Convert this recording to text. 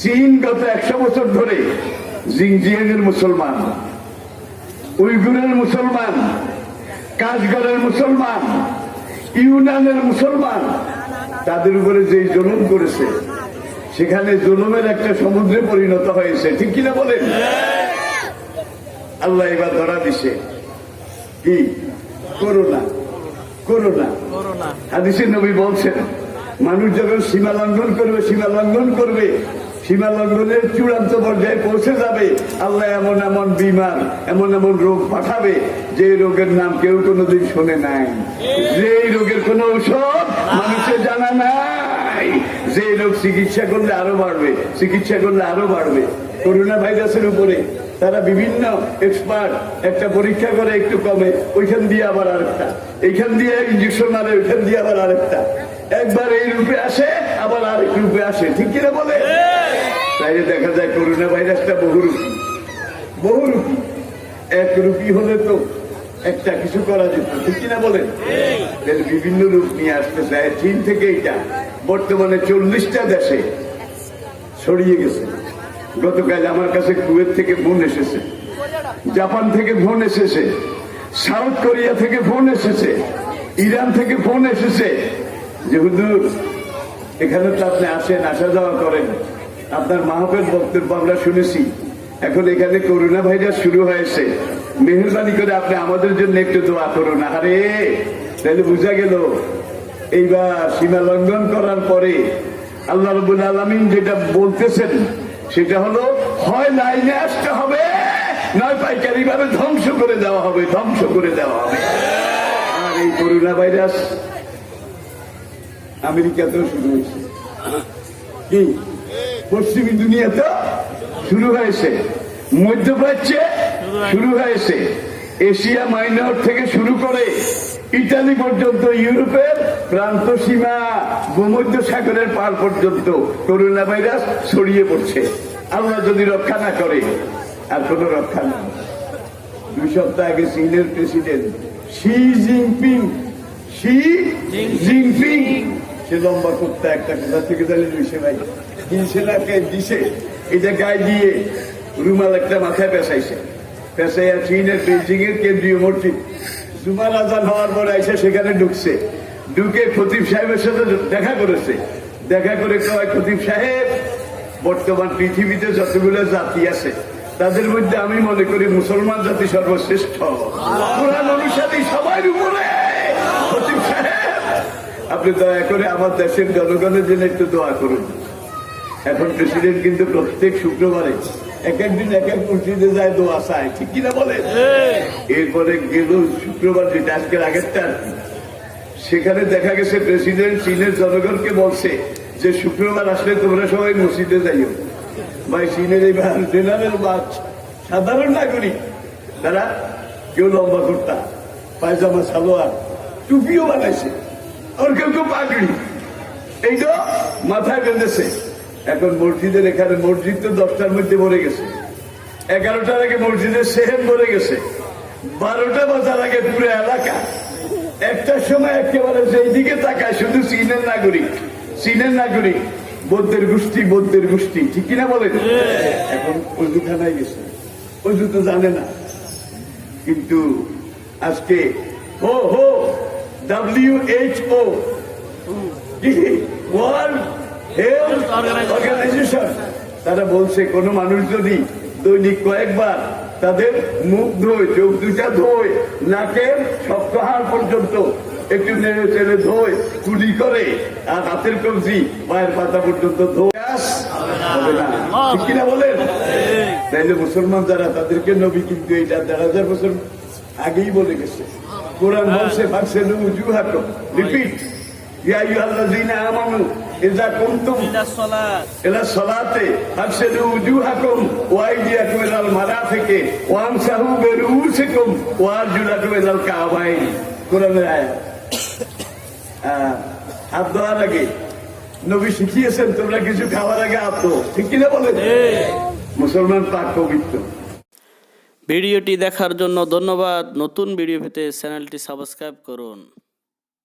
চীন গত 100 বছর ধরে জিনজিয়াংয়ের মুসলমান, উইগুরের মুসলমান, কাশগড়ের মুসলমান, ইউনানের মুসলমান, তাদের উপরে যে জুলুম করেছে সেখানে জুলুমের একটা সমুদ্রে পরিণত হয়েছে। ঠিক কিনা বলেন? আল্লাহ এবার ধরা দিছে কি? করোনা। করোনা হাদিসে নবী বলছেন, মানুষ যখন সীমা লঙ্ঘন করবে, সীমা লঙ্ঘনের চূড়ান্ত পর্যায়ে পৌঁছে যাবে, আল্লাহ এমন এমন বিমার, এমন এমন রোগ পাঠাবে যে রোগের নাম কেউ কোনোদিন শুনে নাই, যে রোগের কোন ঔষধ মানুষের জানা নাই, যে রোগ চিকিৎসা করলে আরো বাড়বে। করোনা ভাইরাসের উপরে তারা বিভিন্ন এক্সপার্ট একটা পরীক্ষা করে, একটু কমে, ওইখান দিয়ে আবার আরেকটা, এইখান দিয়ে ইঞ্জেকশন মারে, ওইখান দিয়ে আবার আরেকটা, একবার এই রূপে আসে আবার আরেক রূপে আসে। ঠিক কিনা বলে? তাই দেখা যায় করোনা ভাইরাসটা বহুরূপী। এক রূপী হলে তো একটা কিছু করা যেত। ঠিক কিনা বলেন? বিভিন্ন রূপ নিয়ে আসতে চায়। চীন থেকে এটা বর্তমানে 40টা দেশে ছড়িয়ে গেছে। গতকাল আমার কাছে কুয়েত থেকে ফোন এসেছে, জাপান থেকে ফোন এসেছে, সাউথ কোরিয়া থেকে ফোন এসেছে, ইরান থেকে ফোন এসেছে যে হুজুর এখানে তো আপনি আসেন, আসা যাওয়া করেন, আপনার মাহফিল বক্তব্য আমরা শুনেছি, এখন এখানে করোনা ভাইরাস শুরু হয়েছে, মেহরবানি করে আপনি আমাদের জন্য একটু দোয়া করুন। আরে তাহলে বোঝা গেল এইবার সীমা লঙ্ঘন করার পরে আল্লাহ রাব্বুল আলামিন যেটা বলতেছেন সেটা হলো, হয় লাইনে আসতে হবে, নয় পাইকারি ভাবে ধ্বংস করে দেওয়া হবে। আর এই করোনা ভাইরাস আমেরিকাতেও শুরু হয়েছে, কি পশ্চিমী দুনিয়াতেও শুরু হয়েছে, মধ্যপ্রাচ্যে শুরু হয়েছে, এশিয়া মাইনর থেকে শুরু করে ইটালি পর্যন্ত, ইউরোপের প্রান্ত সীমা, ভূমধ্য সাগরের পার পর্যন্ত করোনা ভাইরাস ছড়িয়ে পড়ছে। আল্লাহ যদি রক্ষা না করে আর কোন রক্ষা নেই। 2 সপ্তাহ আগে চীনের প্রেসিডেন্ট শি জিনপিং, সে লম্বা কুত্তা একটা কোথা থেকে জানি লইছে ভাই, কিনছেলাকে দিছে, এটা গায়ে দিয়ে রুমাল একটা মাথায় পেঁচাইয়া চীনের বেজিং এর কেন্দ্রীয় মসজিদ জুমার আজান হওয়ার পরে এসে সেখানে ঢুকে খতিব সাহেবের সাথে দেখা করে কয়, খতিব সাহেব বর্তমান পৃথিবীতে যতগুলো জাতি আছে তাদের মধ্যে আমি মনে করি মুসলমান জাতি সর্বশ্রেষ্ঠ, কোরআন অনুসারী সবার উপরে। খতিব সাহেব আপনি দয়া করে আমার দেশের জনগণের জন্য একটু দোয়া করুন। এখন প্রেসিডেন্ট কিন্তু প্রত্যেক শুক্রবারে এক একদিন এক এক মসজিদে যায়, দোয়া চায়। ঠিক কিনা বলে? এরপরে গেল শুক্রবার, যেটা আজকের আগেরটা, সেখানে দেখা গেছে প্রেসিডেন্ট চীনের জনগণকে বলছে যে শুক্রবার আসলে তোমরা সবাই মসজিদে যাইও। ভাই চীনের এই জেনারেল বাদ সাধারণ নাগরিক, তারা কেউ লম্বা কুর্তা, পায়জামা, সালোয়ার, টুপিও বানাইছে, আর কেউ পাগড়ি, এই তো মাথায় বেঁধেছে। এখন মসজিদের এখানে, মসজিদ তো 10টার মধ্যে ভরে গেছে, 11টার আগে মসজিদের সেহেন ভরে গেছে, 12টা বাজার আগে পুরো এলাকা, 1টার সময় একেবারে সেই দিকে তাকায় শুধু চীনের নাগরিক, বৌদ্ধের গোষ্ঠী। ঠিক কিনা বলেন? এখন অজুখানায় গেছে, অজু তো জানে না, কিন্তু আজকে WHO ওয়ার্ল্ড হেলথ অর্গানাইজেশন তারা বলছে কোন মানুষ যদি দৈনিক কয়েকবার তাদের মুখ ধোয়, চোখ দুটা ধোয়, নাকের সপ্তাহার পর্যন্ত একটু নেড়ে চেড়ে ধোয়, কুলি করে, আর হাতের কবজি পায়ের পাতা পর্যন্ত ধোয়, হবে না। ঠিক কিনা বলেন? তাইলে মুসলমান যারা, তাদেরকে নবী কিন্তু এটা 1000 বছর আগেই বলে গেছে। কোরআন বলছে ফাগসিলু উজুহাকুম, রিপিট, ইয়া আইয়ুহাল্লাযীনা আমানু ইযা কুনতুম ইলা সলাতে ফাগসিলু উজুহাকুম ওয়া আইদিয়াকুম ইলাল মারাফিকি ওয়া আমসাহু বিরুউসিকুম ওয়া আরজুলাকুম ইলাল কাবাইন। কোরআনের আয়াত। হাত ধোয়ার আগে নবী শিখিয়েছেন তোমরা কিছু খাওয়ার আগে হাত ধোও। ঠিক কিনা বলেন? মুসলমান পাক পবিত্র। ভিডিওটি দেখার জন্য ধন্যবাদ। নতুন ভিডিও পেতে চ্যানেলটি সাবস্ক্রাইব করুন।